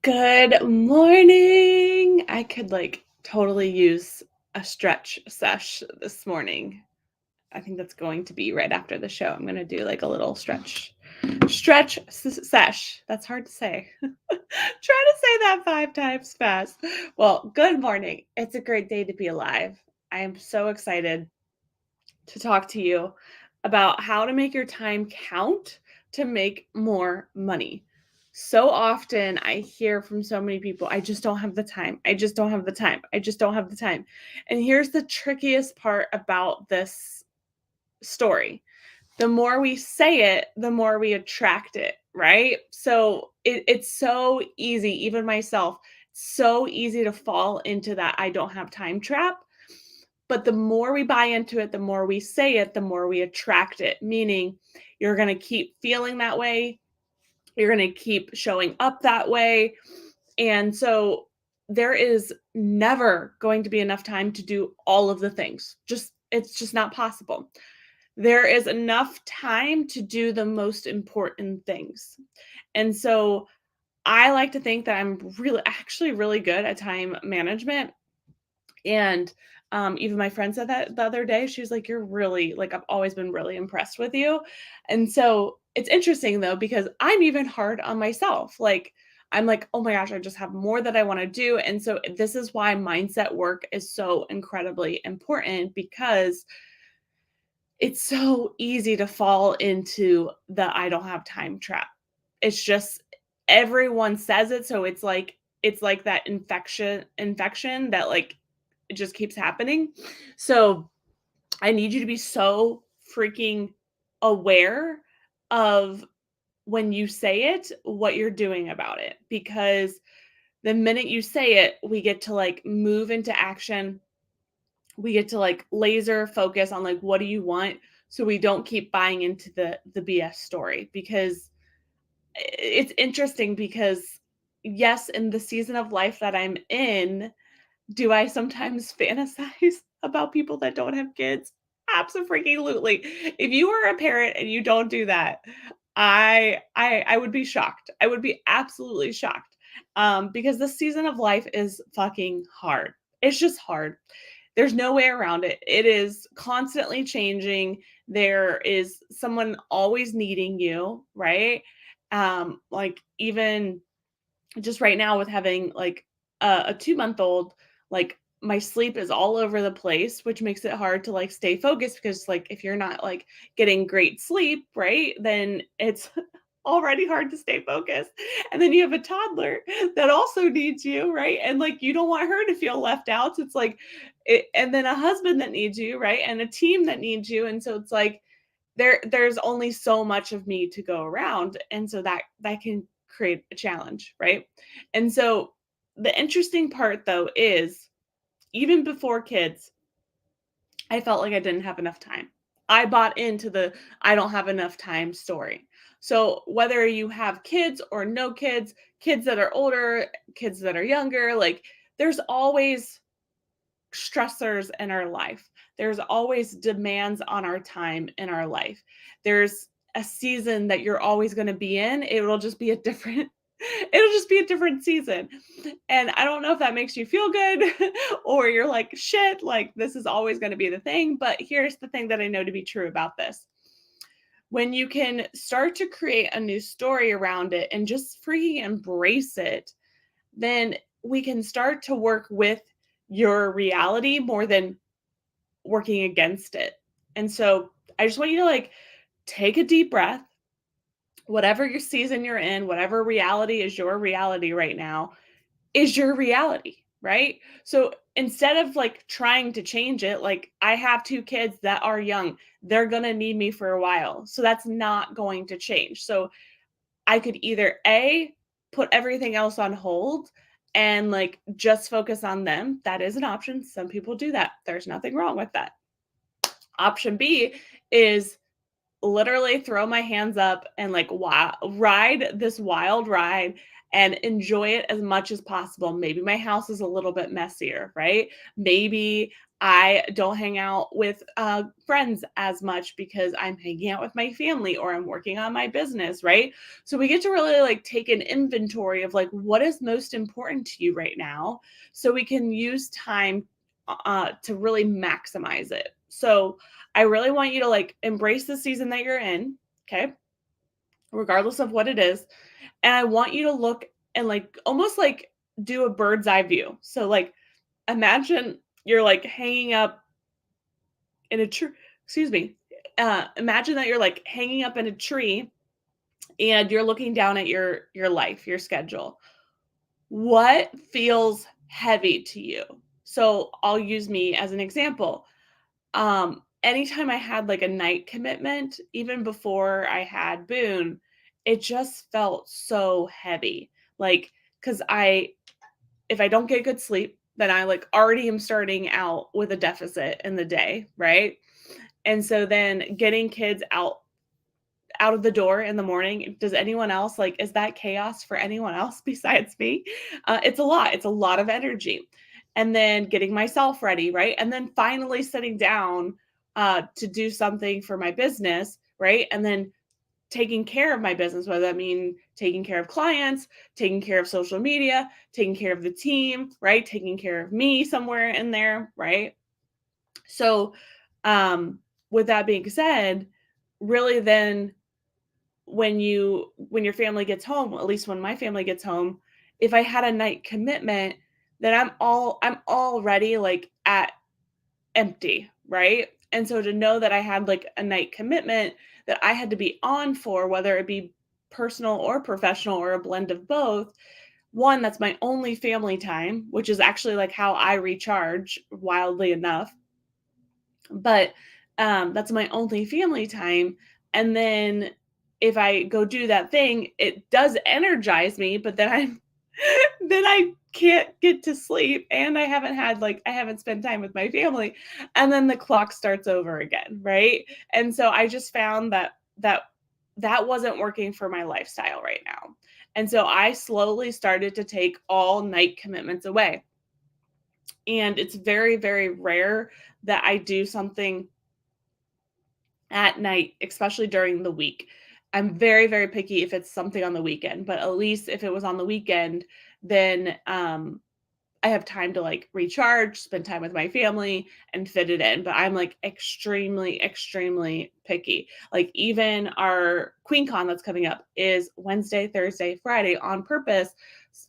Good morning. I could totally use a stretch sesh this morning. I think that's going to be right after the show. I'm going to do like a little sesh. That's hard to say. Try to say that 5 times fast. Well, good morning. It's a great day to be alive. I am so excited to talk to you about how to make your time count to make more money. So often I hear from so many people, I just don't have the time. I just don't have the time. I just don't have the time. And here's the trickiest part about this story. The more we say it, the more we attract it, right? So it's so easy, even myself, so easy to fall into that I don't have time trap. But the more we buy into it, the more we say it, the more we attract it, meaning you're going to keep feeling that way. You're going to keep showing up that way. And so there is never going to be enough time to do all of the things. It's just not possible. There is enough time to do the most important things. And so I like to think that I'm actually really good at time management. And even my friend said that the other day. She was like, "You're really like, I've always been really impressed with you." And so it's interesting though, because I'm even hard on myself. I'm like, oh my gosh, I just have more that I want to do. And so this is why mindset work is so incredibly important, because it's so easy to fall into the I don't have time trap. It's just everyone says it, so it's like that infection that it just keeps happening. So I need you to be so freaking aware of when you say it, what you're doing about it, because the minute you say it, we get to move into action. We get to laser focus on what do you want, so we don't keep buying into the BS story. Because it's interesting, because yes, in the season of life that I'm in, do I sometimes fantasize about people that don't have kids? Absolutely. If you are a parent and you don't do that, I would be shocked. I would be absolutely shocked. Because the season of life is fucking hard. It's just hard. There's no way around it. It is constantly changing. There is someone always needing you, right? Even just right now with having a 2-month old, my sleep is all over the place, which makes it hard to stay focused, because if you're not getting great sleep, right, then it's already hard to stay focused. And then you have a toddler that also needs you, right? And you don't want her to feel left out. So it's and then a husband that needs you, right? And a team that needs you. And so it's there's only so much of me to go around. And so that can create a challenge, right? And so the interesting part though is, even before kids, I felt like I didn't have enough time. I bought into the I don't have enough time story. So whether you have kids or no kids, kids that are older, kids that are younger, there's always stressors in our life. There's always demands on our time in our life. There's a season that you're always going to be in. It'll just be a different it'll just be a different season. And I don't know if that makes you feel good or you're like, shit, this is always going to be the thing. But here's the thing that I know to be true about this. When you can start to create a new story around it and just freaking embrace it, then we can start to work with your reality more than working against it. And so I just want you to take a deep breath. Whatever your season you're in, whatever reality is your reality right now, is your reality, right? So instead of trying to change it, I have 2 kids that are young. They're going to need me for a while. So that's not going to change. So I could either put everything else on hold and just focus on them. That is an option. Some people do that. There's nothing wrong with that. Option B is literally throw my hands up and ride this wild ride and enjoy it as much as possible. Maybe my house is a little bit messier, right? Maybe I don't hang out with friends as much because I'm hanging out with my family or I'm working on my business, right? So we get to really like take an inventory of like what is most important to you right now so we can use time to really maximize it. So I really want you to like embrace the season that you're in, okay? Regardless of what it is. And I want you to look and like almost like do a bird's eye view. So like imagine you're like hanging up in a tree, excuse me. Imagine that you're like hanging up in a tree and you're looking down at your life, your schedule. What feels heavy to you? So I'll use me as an example. Anytime I had like a night commitment, even before I had Boone, it just felt so heavy. Like, cause if I don't get good sleep, then I like already am starting out with a deficit in the day, right? And so then getting kids out of the door in the morning, does anyone else like is that chaos for anyone else besides me? It's a lot. It's a lot of energy. And then getting myself ready, right? And then finally sitting down to do something for my business, right? And then taking care of my business, whether that mean taking care of clients, taking care of social media, taking care of the team, right? Taking care of me somewhere in there, right? So, with that being said, really then when your family gets home, at least when my family gets home, if I had a night commitment, then I'm already like at empty, right? And so to know that I had like a night commitment that I had to be on for, whether it be personal or professional or a blend of both, one, that's my only family time, which is actually like how I recharge, wildly enough. But that's my only family time. And then if I go do that thing, it does energize me, but then I'm then I can't get to sleep and I haven't spent time with my family and then the clock starts over again, right? And so I just found that wasn't working for my lifestyle right now. And so I slowly started to take all night commitments away. And it's very, very rare that I do something at night, especially during the week. I'm very, very picky if it's something on the weekend, but at least if it was on the weekend, then I have time to like recharge, spend time with my family and fit it in. But I'm like extremely, extremely picky. Like even our QueenCon that's coming up is Wednesday, Thursday, Friday on purpose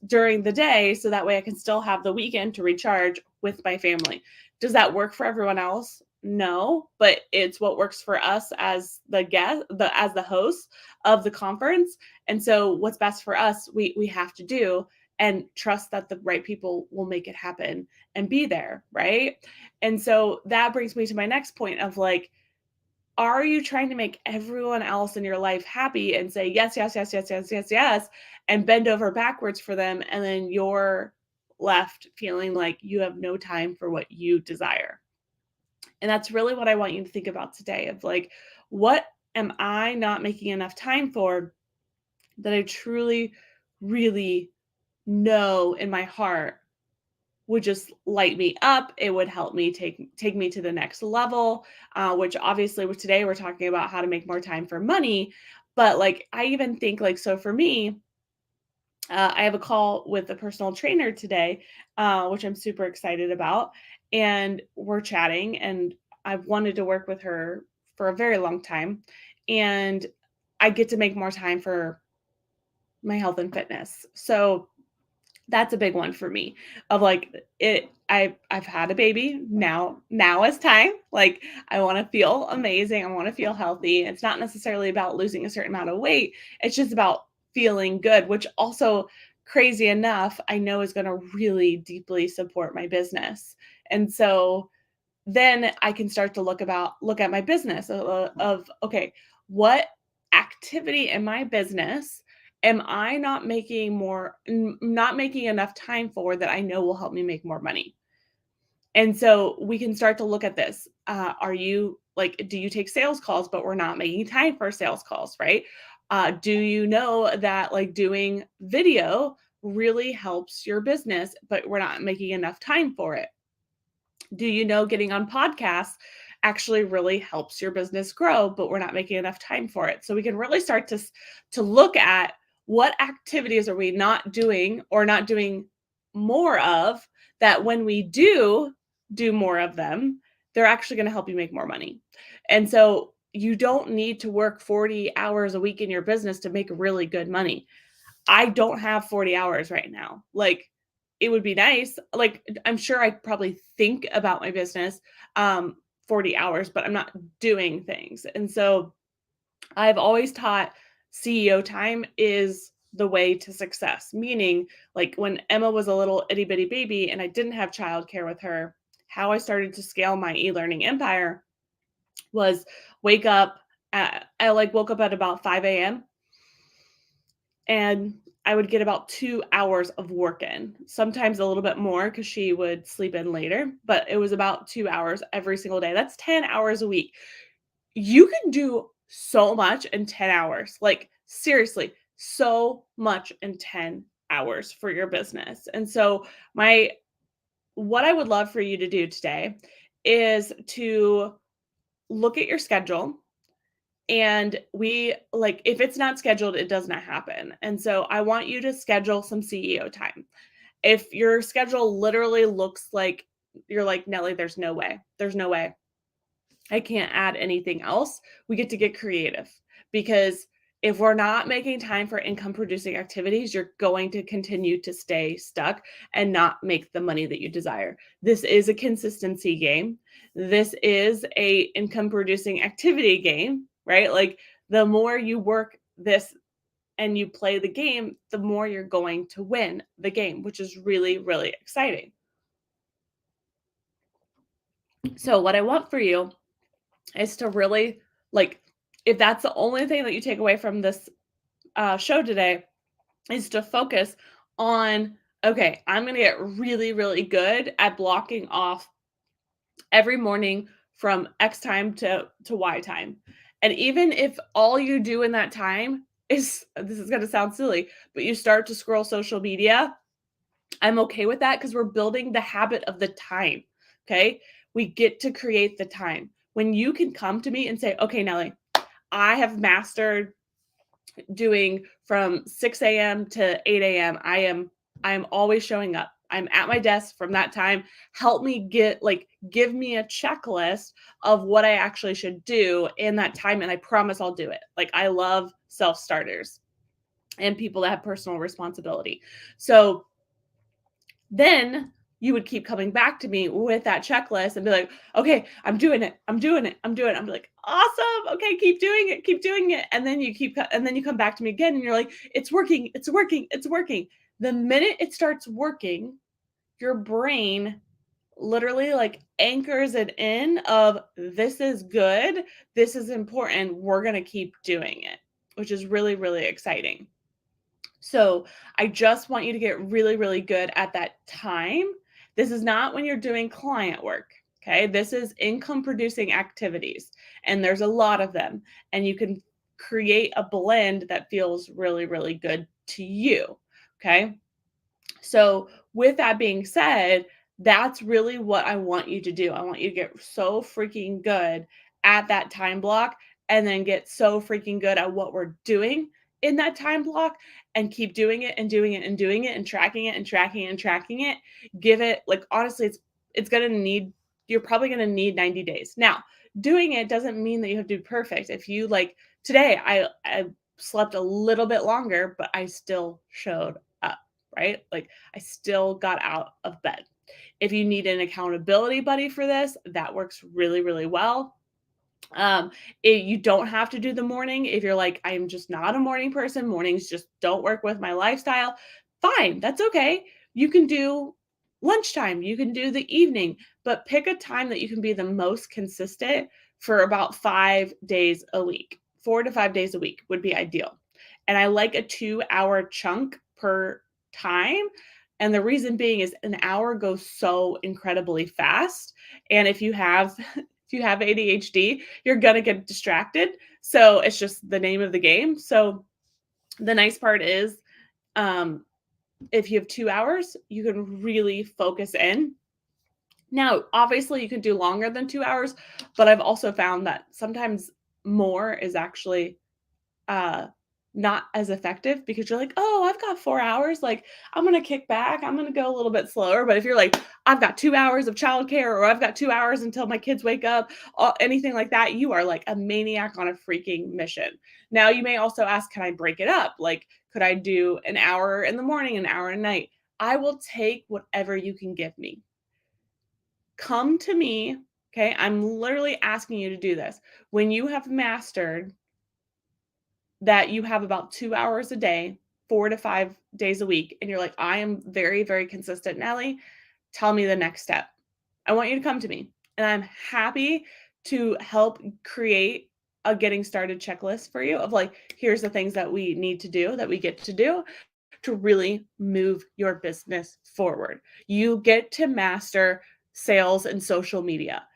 during the day. So that way I can still have the weekend to recharge with my family. Does that work for everyone else? No, but it's what works for us as the guest, as the host of the conference. And so what's best for us, we have to do and trust that the right people will make it happen and be there, right? And so that brings me to my next point of like, are you trying to make everyone else in your life happy and say yes, yes, yes, yes, yes, yes, yes, and bend over backwards for them, and then you're left feeling like you have no time for what you desire? And that's really what I want you to think about today of like, what am I not making enough time for that I truly, really know in my heart would just light me up. It would help me take me to the next level, which obviously with today we're talking about how to make more time for money. But like I even think like so for me, I have a call with a personal trainer today, which I'm super excited about, and we're chatting. And I've wanted to work with her for a very long time, and I get to make more time for my health and fitness. So that's a big one for me of like I've had a baby. Now is time. Like I want to feel amazing. I want to feel healthy. It's not necessarily about losing a certain amount of weight. It's just about feeling good, which also crazy enough, I know is going to really deeply support my business. And so then I can start to look at my business of okay, what activity in my business am I not making enough time for that I know will help me make more money? And so we can start to look at this. Are you like, do you take sales calls, but we're not making time for sales calls, right? Do you know that like doing video really helps your business, but we're not making enough time for it? Do you know getting on podcasts actually really helps your business grow, but we're not making enough time for it? So we can really start to look at what activities are we not doing or not doing more of, that when we do more of them, they're actually going to help you make more money. And so you don't need to work 40 hours a week in your business to make really good money. I don't have 40 hours right now. Like, it would be nice. Like, I'm sure I probably think about my business 40 hours, but I'm not doing things. And so I've always taught CEO time is the way to success. Meaning, like when Emma was a little itty bitty baby and I didn't have childcare with her, how I started to scale my e-learning empire was wake up I like woke up at about 5 a.m. and I would get about 2 hours of work in, sometimes a little bit more because she would sleep in later, but it was about 2 hours every single day. That's 10 hours a week. You can do so much in 10 hours. Like, seriously, so much in 10 hours for your business. And so, my what I would love for you to do today is to look at your schedule, and we like, if it's not scheduled, it does not happen. And so I want you to schedule some CEO time. If your schedule literally looks like you're like, Nelly, there's no way. There's no way. I can't add anything else. We get to get creative, because if we're not making time for income producing activities, you're going to continue to stay stuck and not make the money that you desire. This is a consistency game. This is a income producing activity game, right? Like, the more you work this and you play the game, the more you're going to win the game, which is really, really exciting. So what I want for you is to really, like, if that's the only thing that you take away from this show today, is to focus on, okay, I'm going to get really, really good at blocking off every morning from X time to Y time. And even if all you do in that time is, this is going to sound silly, but you start to scroll social media, I'm okay with that because we're building the habit of the time. Okay. We get to create the time. When you can come to me and say, okay, Nelly, I have mastered doing from 6 a.m. to 8 a.m. I'm always showing up. I'm at my desk from that time. Help me give me a checklist of what I actually should do in that time. And I promise I'll do it. Like, I love self-starters and people that have personal responsibility. So then you would keep coming back to me with that checklist and be like, okay, I'm doing it. I'm doing it. I'm doing it. I'm like, awesome. Okay, keep doing it. Keep doing it. And then and then you come back to me again and you're like, it's working. It's working. It's working. The minute it starts working, your brain literally like anchors it in of, this is good. This is important. We're going to keep doing it, which is really, really exciting. So I just want you to get really, really good at that time. This is not when you're doing client work. Okay. This is income producing activities, and there's a lot of them, and you can create a blend that feels really, really good to you. Okay. So, with that being said, that's really what I want you to do. I want you to get so freaking good at that time block, and then get so freaking good at what we're doing in that time block, and keep doing it and doing it and doing it and tracking it and tracking it and tracking it. Give it, like, honestly, it's going to need, you're probably going to need 90 days. Now, doing it doesn't mean that you have to be perfect. If you, like, today I slept a little bit longer, but I still showed up, right? Like, I still got out of bed. If you need an accountability buddy for this, that works really, really well. Um, you don't have to do the morning. If you're like, I'm just not a morning person, mornings just don't work with my lifestyle, fine, that's okay. You can do lunchtime, you can do the evening, but pick a time that you can be the most consistent for about 5 days a week. 4 to 5 days a week would be ideal. And I like a 2 hour chunk per time. And the reason being is an hour goes so incredibly fast. And if you have ADHD, you're gonna get distracted. So it's just the name of the game. So the nice part is, if you have 2 hours, you can really focus in. Now, obviously, you can do longer than 2 hours, but I've also found that sometimes more is actually uh, not as effective because you're like, "Oh, I've got 4 hours, like, I'm gonna kick back, I'm gonna go a little bit slower," but if you're like, "I've got 2 hours of childcare," or "I've got 2 hours until my kids wake up," anything like that, you are like a maniac on a freaking mission. Now, you may also ask, "Can I break it up?" Like, could I do an hour in the morning, an hour at night? I will take whatever you can give me. Come to me, okay? I'm literally asking you to do this. When you have mastered that you have about 2 hours a day, 4 to 5 days a week, and you're like, "I am very, very consistent, Nelly. Tell me the next step." I want you to come to me, and I'm happy to help create a getting started checklist for you of like, here's the things that we need to do, that we get to do to really move your business forward. You get to master sales and social media.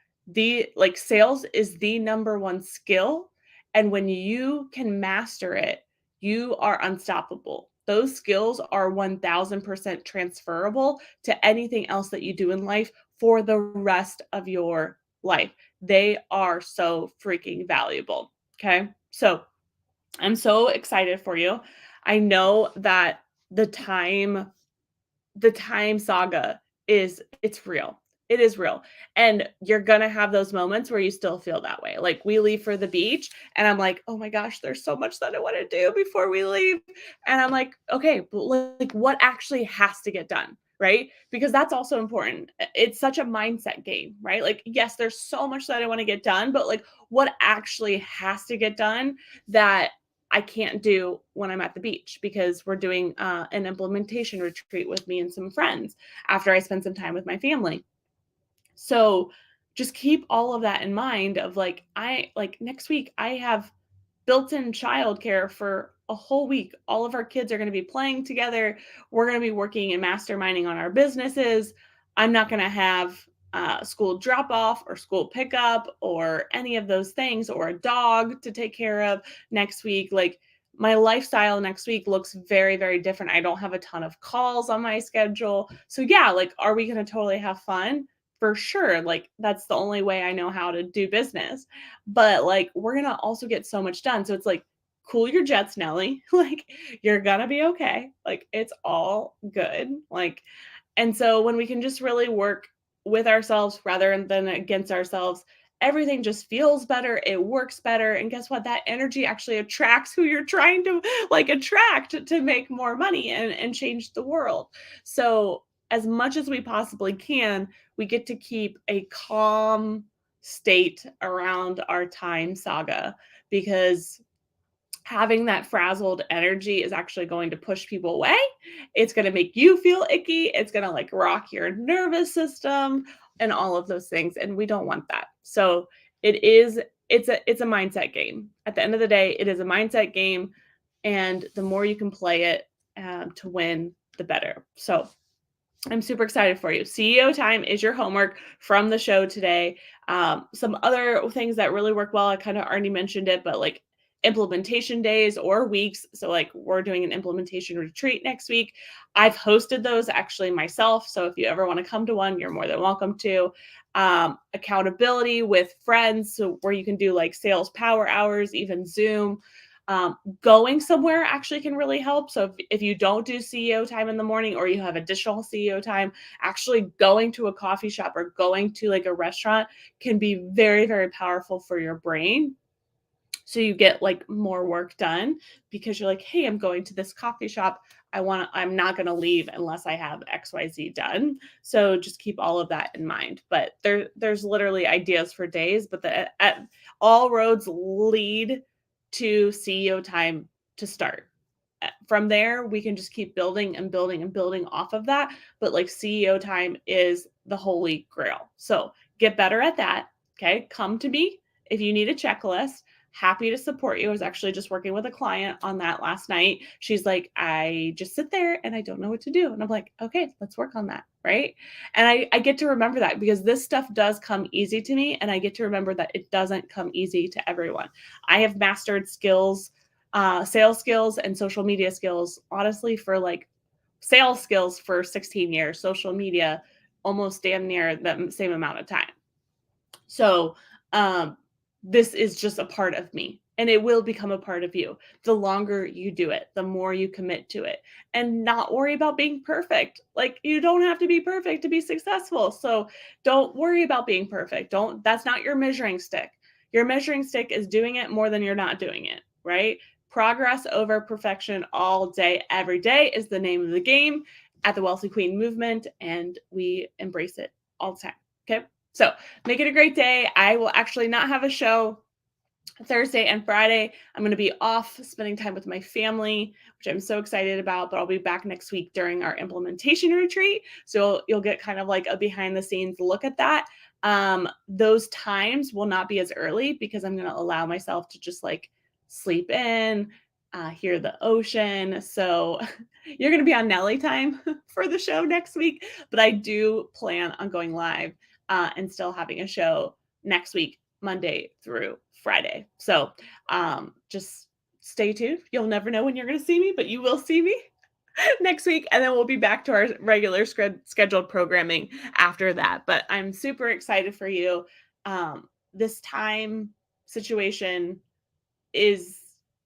Sales is the number one skill, and when you can master it, you are unstoppable. Those skills are 1000% transferable to anything else that you do in life for the rest of your life. They are so freaking valuable. Okay. So I'm so excited for you. I know that the time the time saga it's real. It is real. And you're gonna have those moments where you still feel that way. Like we leave for the beach and I'm like, "Oh my gosh, there's so much that I want to do before we leave." And I'm like, "Okay, but like what actually has to get done?" Right? Because that's also important. It's such a mindset game, right? Like, yes, there's so much that I want to get done, but like what actually has to get done that I can't do when I'm at the beach because we're doing an implementation retreat with me and some friends after I spend some time with my family. So just keep all of that in mind of like, I like next week, I have built-in childcare for a whole week. All of our kids are going to be playing together. We're going to be working and masterminding on our businesses. I'm not going to have school drop off or school pickup or any of those things or a dog to take care of next week. Like my lifestyle next week looks very, very different. I don't have a ton of calls on my schedule. So, yeah, like, are we going to totally have fun? For sure. Like, that's the only way I know how to do business, but like we're gonna also get so much done. So it's like, cool your jets, Nelly. Like you're gonna be okay. Like it's all good. Like, and so when we can just really work with ourselves rather than against ourselves, everything just feels better. It works better. And guess what? That energy actually attracts who you're trying to like attract to make more money and change the world. So as much as we possibly can, we get to keep a calm state around our time saga because having that frazzled energy is actually going to push people away. It's going to make you feel icky. It's going to like rock your nervous system and all of those things. And we don't want that. So it is, it's a mindset game. At the end of the day, it is a mindset game. And the more you can play it to win, the better. So I'm super excited for you. CEO time is your homework from the show today. Some other things that really work well, I kind of already mentioned it, but like implementation days or weeks. So, like, we're doing an implementation retreat next week. I've hosted those actually myself. So, if you ever want to come to one, you're more than welcome to. Accountability with friends, so where you can do like sales power hours, even Zoom. Going somewhere actually can really help. So if you don't do CEO time in the morning or you have additional CEO time, actually going to a coffee shop or going to like a restaurant can be very, very powerful for your brain. So you get like more work done because you're like, hey, I'm going to this coffee shop. I'm not going to leave unless I have XYZ done. So just keep all of that in mind. But there's literally ideas for days, but all roads lead to CEO time to start. From there, we can just keep building and building and building off of that. But like CEO time is the holy grail. So get better at that. Okay. Come to me if you need a checklist. Happy to support you. I was actually just working with a client on that last night. She's like, I just sit there and I don't know what to do. And I'm like, okay, let's work on that. Right. And I get to remember that because this stuff does come easy to me. And I get to remember that it doesn't come easy to everyone. I have mastered skills, sales skills and social media skills, honestly, for like sales skills for 16 years, social media almost damn near the same amount of time. So, um, this is just a part of me and it will become a part of you. The longer you do it, the more you commit to it and not worry about being perfect. Like you don't have to be perfect to be successful. So, don't worry about being perfect. Don't That's not your measuring stick. Your measuring stick is doing it more than you're not doing it, right? Progress over perfection all day every day is the name of the game at the Wealthy Queen movement and we embrace it all the time. Okay? So, make it a great day. I will actually not have a show Thursday and Friday. I'm going to be off spending time with my family, which I'm so excited about, but I'll be back next week during our implementation retreat. So you'll get kind of like a behind the scenes look at that. Those times will not be as early because I'm going to allow myself to just like sleep in, hear the ocean. So you're going to be on Nelly time for the show next week, but I do plan on going live and still having a show next week, Monday through Friday. So just stay tuned. You'll never know when you're going to see me, but you will see me next week. And then we'll be back to our regular scheduled programming after that. But I'm super excited for you. This time situation is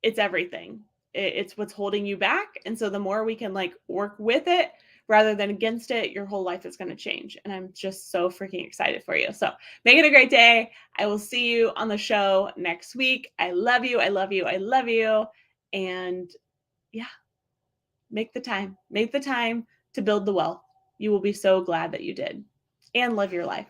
it's everything. It's what's holding you back. And so the more we can like work with it rather than against it, your whole life is going to change. And I'm just so freaking excited for you. So make it a great day. I will see you on the show next week. I love you. I love you. I love you. And yeah, make the time. Make the time to build the wealth. You will be so glad that you did and live your life.